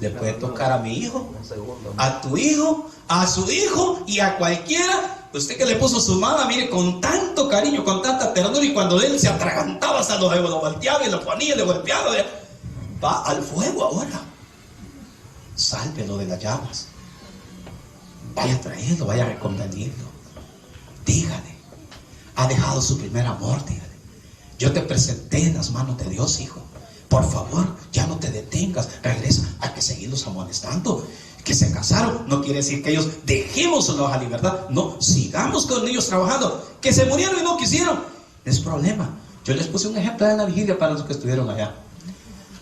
le puede tocar a mi hijo, a tu hijo, a su hijo y a cualquiera. Usted que le puso su mano, mire, con tanto cariño, con tanta ternura, y cuando él se atragantaba, hasta lo volteaba y lo ponía y le golpeaba. Va al fuego ahora. Sálvelo de las llamas. Vaya a traerlo, vaya a reconvenirlo. Dígale, ha dejado su primer amor, dígale. Yo te presenté en las manos de Dios, hijo. Por favor, ya no te detengas. Regresa. Hay que seguirlos amonestando. Que se casaron no quiere decir que ellos dejémoslos a libertad. No, sigamos con ellos trabajando. Que se murieron y no quisieron, es problema. Yo les puse un ejemplo en la vigilia para los que estuvieron allá.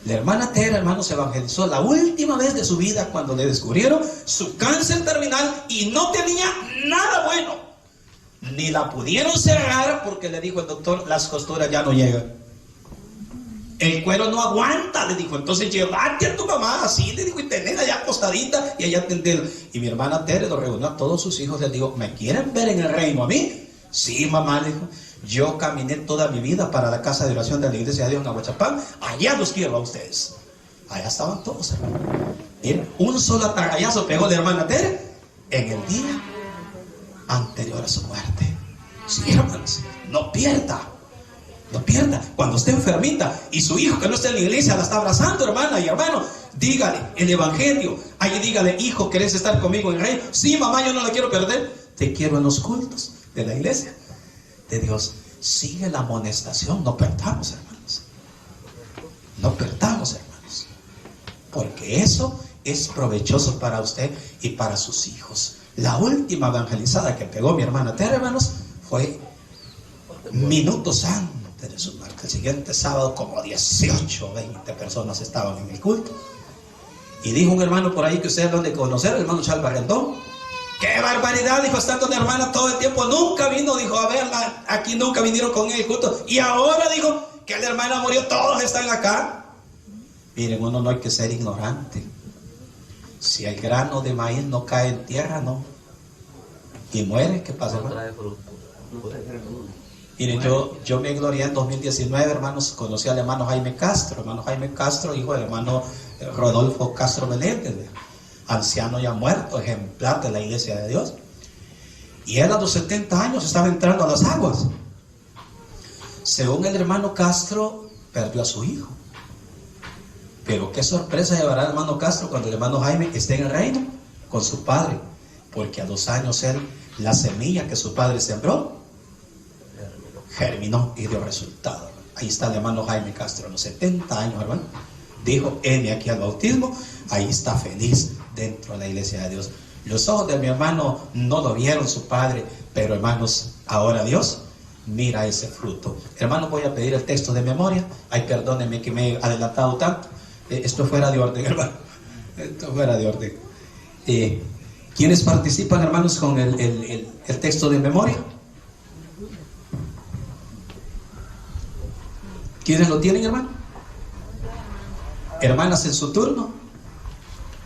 La hermana Tera, hermanos, se evangelizó la última vez de su vida cuando le descubrieron su cáncer terminal y no tenía nada bueno. Ni la pudieron cerrar porque le dijo el doctor, las costuras ya no llegan. El cuero no aguanta, le dijo. Entonces llévate a tu mamá así, le dijo, y tener allá acostadita y allá atenderla. Y mi hermana Tere lo reunió a todos sus hijos. Les dijo, ¿me quieren ver en el reino a mí? Sí, mamá, le dijo. Yo caminé toda mi vida para la casa de oración de la iglesia de Dios en Aguachapán. Allá los quiero a ustedes. Allá estaban todos, hermano. Mira, un solo atagallazo pegó la hermana Tere en el día anterior a su muerte. Sí, hermanos, no pierda. No pierda. Cuando esté enfermita y su hijo que no está en la iglesia la está abrazando, hermana y hermano, dígale el evangelio. Ahí dígale, hijo, ¿querés estar conmigo en el reino? Sí, mamá, yo no la quiero perder. Te quiero en los cultos de la iglesia de Dios. Sigue la amonestación. No perdamos, hermanos. No perdamos, hermanos. Porque eso es provechoso para usted y para sus hijos. La última evangelizada que pegó mi hermana Tere, hermanos, fue minutos antes de su muerte. El siguiente sábado como 18 o 20 personas estaban en el culto. Y dijo un hermano por ahí que ustedes lo han de conocer, el hermano Charles Barrendón. ¡Qué barbaridad! Dijo, estando una hermana todo el tiempo, nunca vino, dijo, a verla, aquí nunca vinieron con el culto. Y ahora dijo que la hermana murió, todos están acá. Miren, uno no hay que ser ignorante. Si el grano de maíz no cae en tierra, no. Y muere, ¿qué pasa, No hermano? trae fruto. Miren, yo me glorié en 2019, hermanos, conocí al hermano Jaime Castro, hijo del hermano Rodolfo Castro Meléndez, anciano ya muerto, ejemplar de la iglesia de Dios. Y él a los 70 años estaba entrando a las aguas. Según el hermano Castro, perdió a su hijo. Pero qué sorpresa llevará el hermano Castro cuando el hermano Jaime esté en el reino con su padre, porque a 2 años él, la semilla que su padre sembró, germinó y dio resultado. Ahí está el hermano Jaime Castro, a los 70 años, hermano. Dijo, heme aquí al bautismo. Ahí está feliz dentro de la iglesia de Dios. Los ojos de mi hermano no lo vieron su padre, pero hermanos, ahora Dios mira ese fruto. Hermanos, voy a pedir el texto de memoria. Ay, perdónenme que me he adelantado tanto. Esto fuera de orden, hermano. Esto fuera de orden. ¿Quiénes participan, hermanos, con el texto de memoria? ¿Quiénes lo tienen, hermano? Hermanas, en su turno.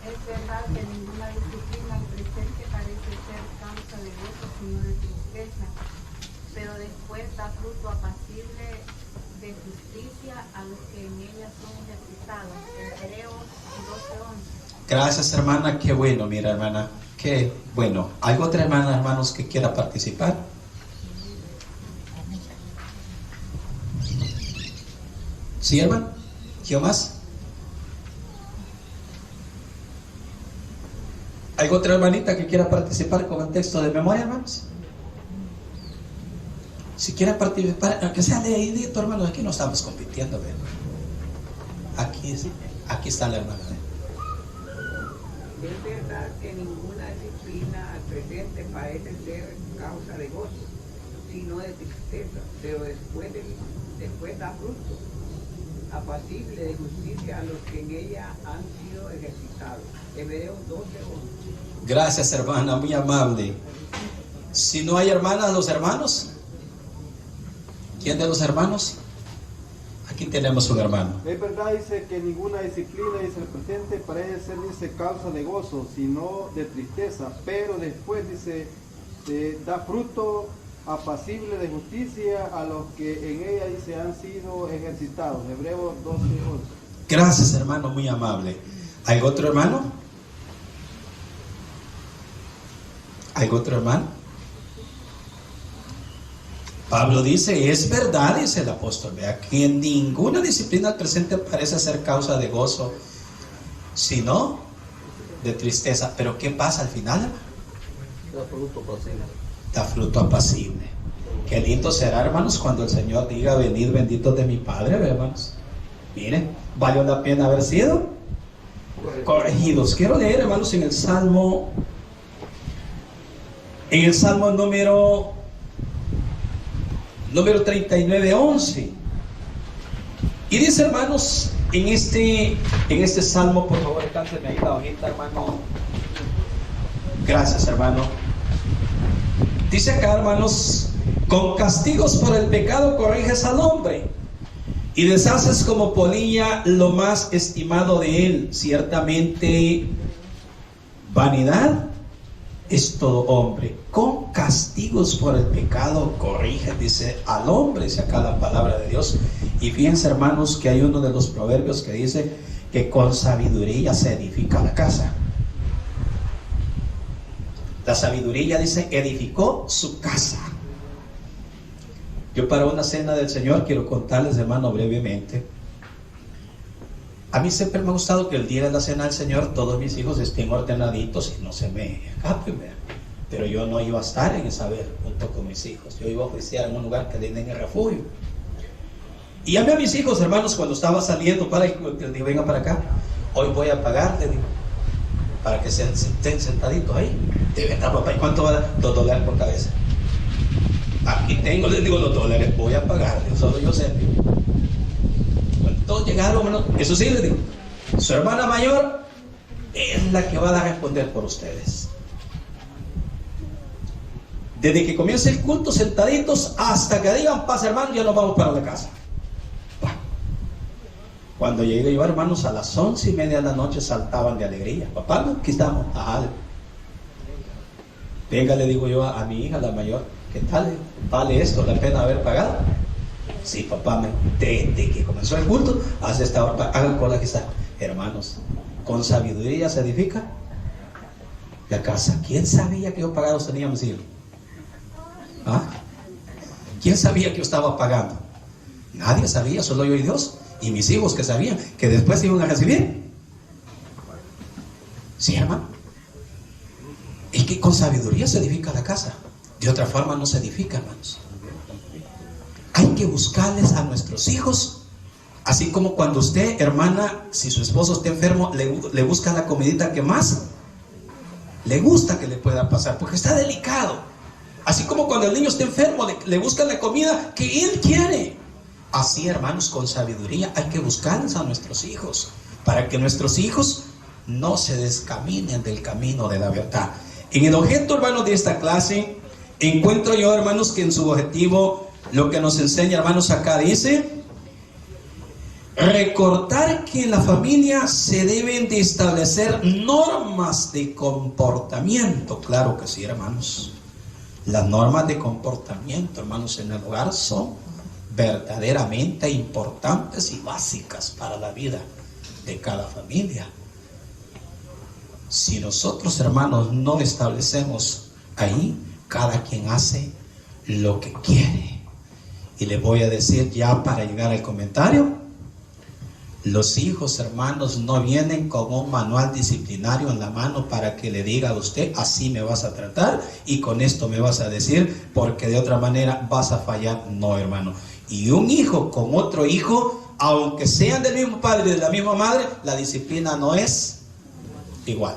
Es verdad que ninguna disciplina al presente parece ser causa de gozo, sino de tristeza, pero después da fruto apacible de justicia a los que en ella son ejercitados. Hebreos 12:11. Gracias, hermana, qué bueno, mira, hermana, qué bueno. ¿Hay otra hermana, hermanos, que quiera participar? ¿Sí, hermano? ¿Quién más? ¿Hay otra hermanita que quiera participar con el texto de memoria, hermanos? Si quiere participar, aunque sea leidito, hermanos, aquí no estamos compitiendo, ¿verdad? Aquí está la hermana. Es verdad que ninguna disciplina al presente parece ser causa de gozo, sino de tristeza, pero después da fruto apacible de justicia a los que en ella han sido ejercitados. Hebreos 12:11. Gracias, hermana, muy amable. Si no hay hermanas, los hermanos. ¿Quién de los hermanos? Aquí tenemos un hermano. Es verdad, dice que ninguna disciplina, dice el presente, parece ser, dice, causa de gozo, sino de tristeza, pero después, dice, da fruto apacible de justicia a los que en ella, dice, han sido ejercitados. Hebreos 12:11. Gracias, hermano, muy amable. ¿Hay otro hermano? ¿Hay otro hermano? Pablo dice, es verdad, dice el apóstol, vea, que ninguna disciplina al presente parece ser causa de gozo, sino de tristeza. Pero ¿qué pasa al final, hermano? Da fruto apacible. Da fruto apacible. Qué lindo será, hermanos, cuando el Señor diga, venid benditos de mi Padre, hermanos. Miren, valió la pena haber sido corregidos. Quiero leer, hermanos, en el Salmo número 39:11. Y dice, hermanos, en este salmo, por favor, alcáncenme ahí la hojita, hermano. Gracias, hermano. Dice acá, hermanos, con castigos por el pecado corriges al hombre y deshaces como polilla lo más estimado de él. Ciertamente, vanidad es todo hombre. Con castigos por el pecado corrige, dice, al hombre, dice acá la palabra de Dios. Y fíjense, hermanos, que hay uno de los proverbios que dice que con sabiduría se edifica la casa. La sabiduría, dice, edificó su casa. Yo para una cena del Señor quiero contarles, hermano, brevemente. A mí siempre me ha gustado que el día de la cena del Señor todos mis hijos estén ordenaditos y no se me escapen. Pero yo no iba a estar en esa vez junto con mis hijos. Yo iba a oficiar en un lugar que tienen el refugio. Y llamé a mis hijos, hermanos, cuando estaba saliendo para que les digo, venga para acá. Hoy voy a pagar, les digo, para que estén sentaditos ahí. De verdad, papá, ¿y cuánto va a dar? $2 por cabeza. Aquí tengo, les digo, $2 voy a pagar, solo yo sé. Todos llegaron, hermano. Eso sí, les digo, su hermana mayor es la que va a responder por ustedes. Desde que comience el culto, sentaditos, hasta que digan, paz, hermano, ya nos vamos para la casa. Cuando llegué yo, hermanos, a las 11:30 de la noche saltaban de alegría. Papá, no, aquí estamos. Ajá. Venga, le digo yo a mi hija, la mayor, ¿qué tal? ¿Vale esto la pena haber pagado? Sí, papá, desde que comenzó el culto, hasta esta hora, hagan cola que está. Hermanos, con sabiduría se edifica la casa. ¿Quién sabía que yo pagado tenía mis hijos? ¿Ah? ¿Quién sabía que yo estaba pagando? Nadie sabía, solo yo y Dios. Y mis hijos que sabían que después iban a recibir. Sí, hermano. Es que con sabiduría se edifica la casa. De otra forma no se edifica, hermanos. Hay que buscarles a nuestros hijos. Así como cuando usted, hermana, si su esposo está enfermo, le busca la comidita que más le gusta que le pueda pasar, porque está delicado. Así como cuando el niño está enfermo, le busca la comida que él quiere. Así, hermanos, con sabiduría hay que buscarles a nuestros hijos, para que nuestros hijos no se descaminen del camino de la verdad. En el objeto, hermanos, de esta clase, encuentro yo, hermanos, que en su objetivo, lo que nos enseña, hermanos, acá dice: recordar que en la familia se deben de establecer normas de comportamiento. Claro que sí, hermanos. Las normas de comportamiento, hermanos, en el hogar son verdaderamente importantes y básicas para la vida de cada familia. Si nosotros, hermanos, no establecemos ahí, cada quien hace lo que quiere. Y le voy a decir ya para llegar al comentario: los hijos, hermanos, no vienen con un manual disciplinario en la mano para que le diga a usted, así me vas a tratar y con esto me vas a decir, porque de otra manera vas a fallar. No, hermano. Y un hijo con otro hijo, aunque sean del mismo padre y de la misma madre, la disciplina no es igual.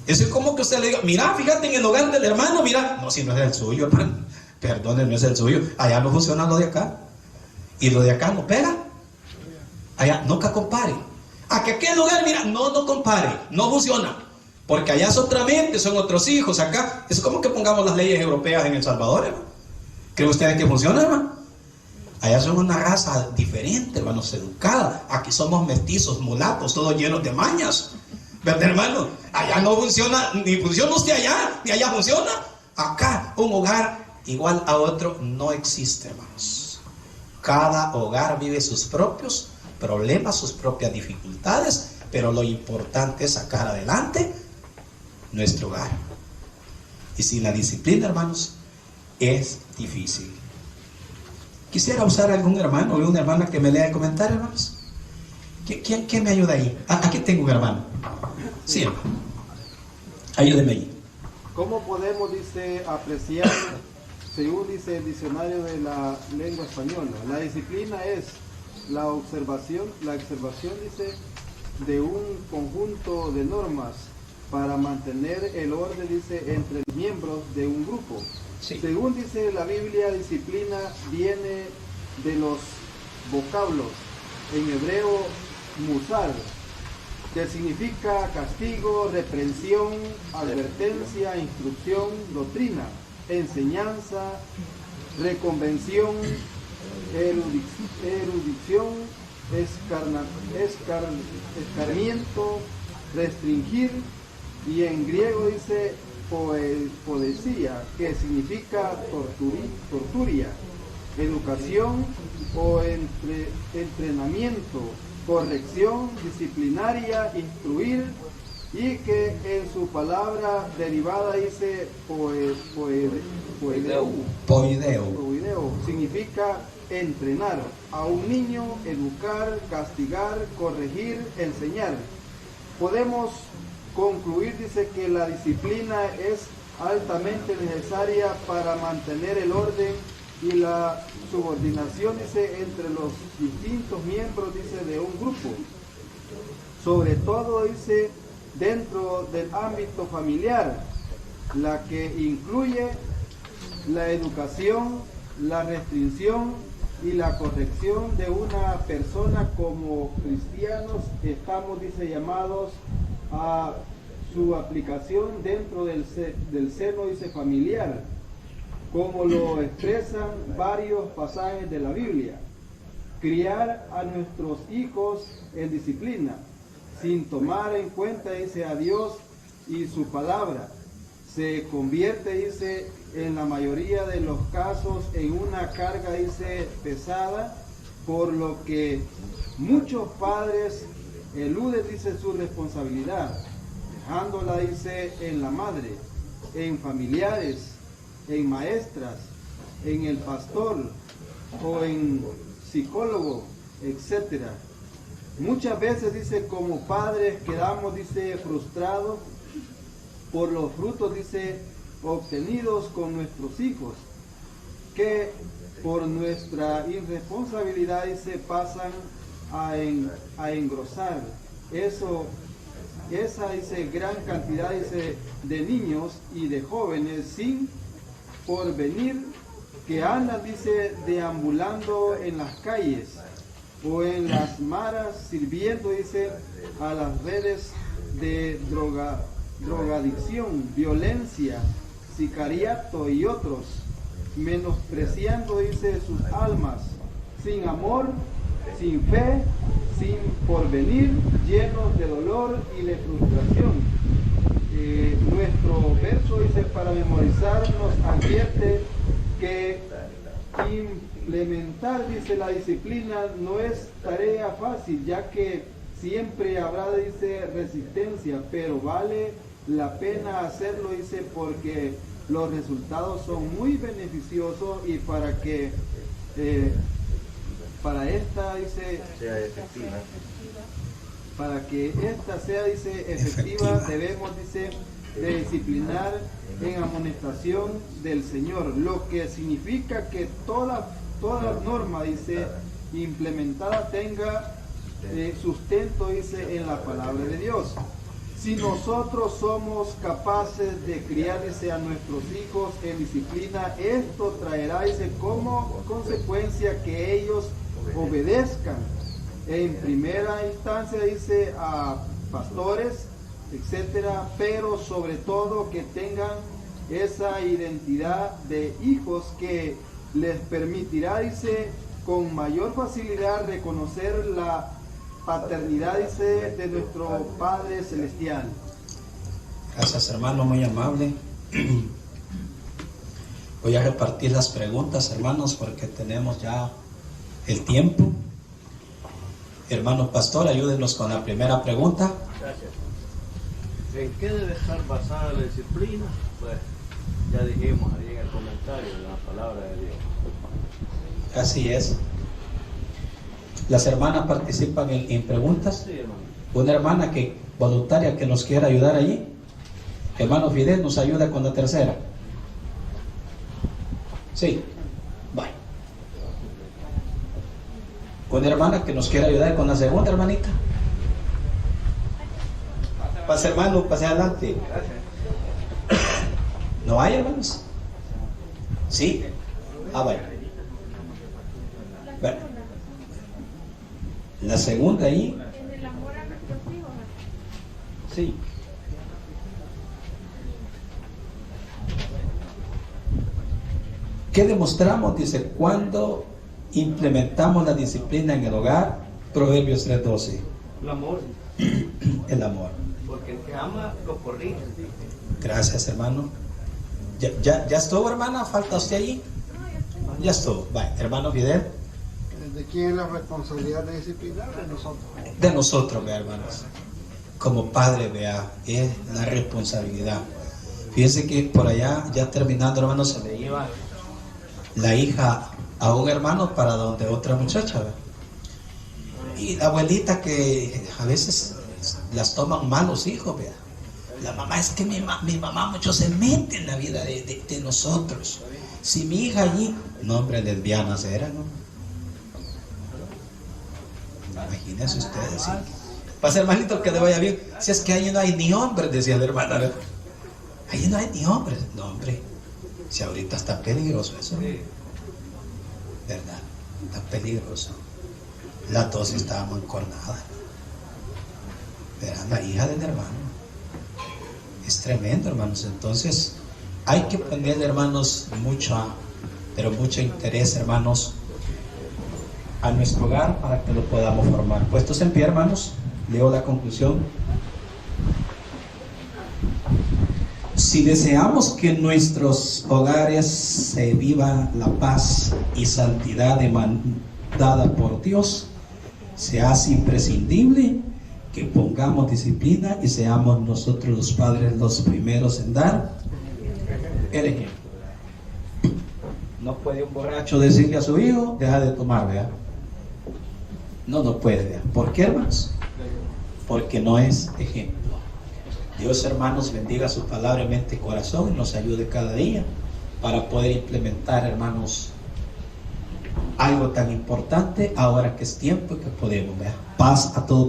Eso es como que usted le diga: mira, fíjate en el hogar del hermano, mira. No, si no es el suyo, hermano. Perdone, no es el suyo. Allá no funciona lo de acá. Y lo de acá no pega. Allá, nunca compare. A que aquel lugar, mira, no compare, no funciona. Porque allá es otra mente, son otros hijos. Acá es como que pongamos las leyes europeas en El Salvador, hermano. ¿Creen ustedes que funciona, hermano? Allá son una raza diferente, hermanos, educada. Aquí somos mestizos, mulatos, todos llenos de mañas. ¿Verdad, hermano? Allá no funciona, ni funciona usted allá, ni allá funciona. Acá, un hogar igual a otro no existe, hermanos. Cada hogar vive sus propios problemas, sus propias dificultades, pero lo importante es sacar adelante nuestro hogar. Y sin la disciplina, hermanos, es difícil. Quisiera usar algún hermano o una hermana que me lea el comentario, hermanos. ¿Quién me ayuda ahí? Aquí tengo un hermano. Sí, hermano. Ayúdeme ahí. ¿Cómo podemos, dice, apreciar, según dice el diccionario de la lengua española? La disciplina es la observación, dice, de un conjunto de normas para mantener el orden, dice, entre los miembros de un grupo. Sí. Según dice la Biblia, disciplina viene de los vocablos en hebreo musar, que significa castigo, reprensión, advertencia, instrucción, doctrina, enseñanza, reconvención, erudición, escarmiento, restringir, y en griego dice poesía, que significa torturia, educación o entrenamiento, corrección disciplinaria, instruir, y que en su palabra derivada dice poideo, significa entrenar a un niño, educar, castigar, corregir, enseñar. Podemos concluir, dice, que la disciplina es altamente necesaria para mantener el orden y la subordinación, dice, entre los distintos miembros, dice, de un grupo. Sobre todo, dice, dentro del ámbito familiar, la que incluye la educación, la restricción y la corrección de una persona. Como cristianos estamos, dice, llamados a su aplicación dentro del seno, dice, familiar, como lo expresan varios pasajes de la Biblia. criar a nuestros hijos en disciplina, sin tomar en cuenta, dice, a Dios y su palabra. Se convierte, dice, en la mayoría de los casos en una carga, dice, pesada, por lo que muchos padres eluden, dice, su responsabilidad, dejándola, dice, en la madre, en familiares, en maestras, en el pastor o en psicólogo, etc. Muchas veces, dice, como padres quedamos, dice, frustrados por los frutos, dice, obtenidos con nuestros hijos, que por nuestra irresponsabilidad, dice, pasan a engrosar esa, dice, gran cantidad, dice, de niños y de jóvenes sin porvenir que andan, dice, deambulando en las calles o en las maras sirviendo, dice, a las redes de drogadicción, violencia, sicariato y otros, menospreciando, dice, sus almas, sin amor, sin fe, sin porvenir, llenos de dolor y de frustración. Nuestro verso, dice, para memorizar nos advierte que implementar, dice, la disciplina no es tarea fácil, ya que siempre habrá, dice, resistencia, pero vale la pena hacerlo, dice, porque los resultados son muy beneficiosos y para que sea efectiva. Para que esta sea, dice, efectiva, debemos, dice, de disciplinar en amonestación del Señor, lo que significa que toda norma, dice, implementada tenga sustento, dice, en la palabra de Dios. Si nosotros somos capaces de criar, dice, a nuestros hijos en disciplina, esto traerá, dice, como consecuencia que ellos obedezcan en primera instancia, dice, a pastores, etcétera, pero sobre todo que tengan esa identidad de hijos que les permitirá, dice, con mayor facilidad reconocer la paternidad, dice, de nuestro Padre Celestial. Gracias, hermano, muy amable. Voy a repartir las preguntas, hermanos, porque tenemos ya el tiempo. Hermano pastor, ayúdenos con la primera pregunta. Gracias. ¿En qué debe estar basada la disciplina? Pues ya dijimos ahí en el comentario de la palabra de Dios. Así es. Las hermanas participan en preguntas. Sí, hermano. Una hermana voluntaria que nos quiera ayudar allí. Hermano Fidel, ¿nos ayuda con la tercera? Sí. Bye. Una hermana que nos quiera ayudar con la segunda, hermanita. Pase, hermano, pase adelante. ¿No hay, hermanos? ¿Sí? Vaya. Bueno. La segunda ahí. En el amor a nuestros hijos. Sí. ¿Qué demostramos? Dice, cuando implementamos la disciplina en el hogar. Proverbios 3:12. El amor. El amor. Porque el que ama lo corrige. Gracias, hermano. ¿Ya estuvo, hermana? ¿Falta usted allí? Ya estuvo. Vaya, hermano Fidel. ¿De quién es la responsabilidad de disciplinar? De nosotros. De nosotros, vea, hermanos. Como padre, vea, es la responsabilidad. Fíjense que por allá, ya terminando, hermanos, se le iba la hija a un hermano para donde otra muchacha, ¿verdad? Y la abuelita que a veces las toman mal los hijos, ¿verdad? La mamá, es que mi mamá mucho se mete en la vida de nosotros. Si mi hija allí, no, hombre, lesbianas eran, ¿no? Imagínense ustedes, ¿sí? Pasa, hermanito, que le vaya bien. Si es que allí no hay ni hombres, decía la hermana, ¿verdad? Allí no hay ni hombres. No, hombre, si ahorita está peligroso eso, ¿verdad? Está peligroso. Las dos estaban encornadas. Era la hija del hermano. Es tremendo, hermanos. Entonces, hay que ponerle, hermanos, mucho interés, hermanos, a nuestro hogar para que lo podamos formar. Puestos en pie, hermanos, leo la conclusión. Si deseamos que en nuestros hogares se viva la paz y santidad demandada por Dios, se hace imprescindible que pongamos disciplina y seamos nosotros los padres los primeros en dar el ejemplo. No puede un borracho decirle a su hijo, deja de tomar, ¿verdad? No puede, ¿verdad? ¿Por qué, hermanos? Porque no es ejemplo. Dios, hermanos, bendiga su palabra, mente y corazón y nos ayude cada día para poder implementar, hermanos, algo tan importante ahora que es tiempo y que podemos, ¿verdad? Paz a todos vosotros.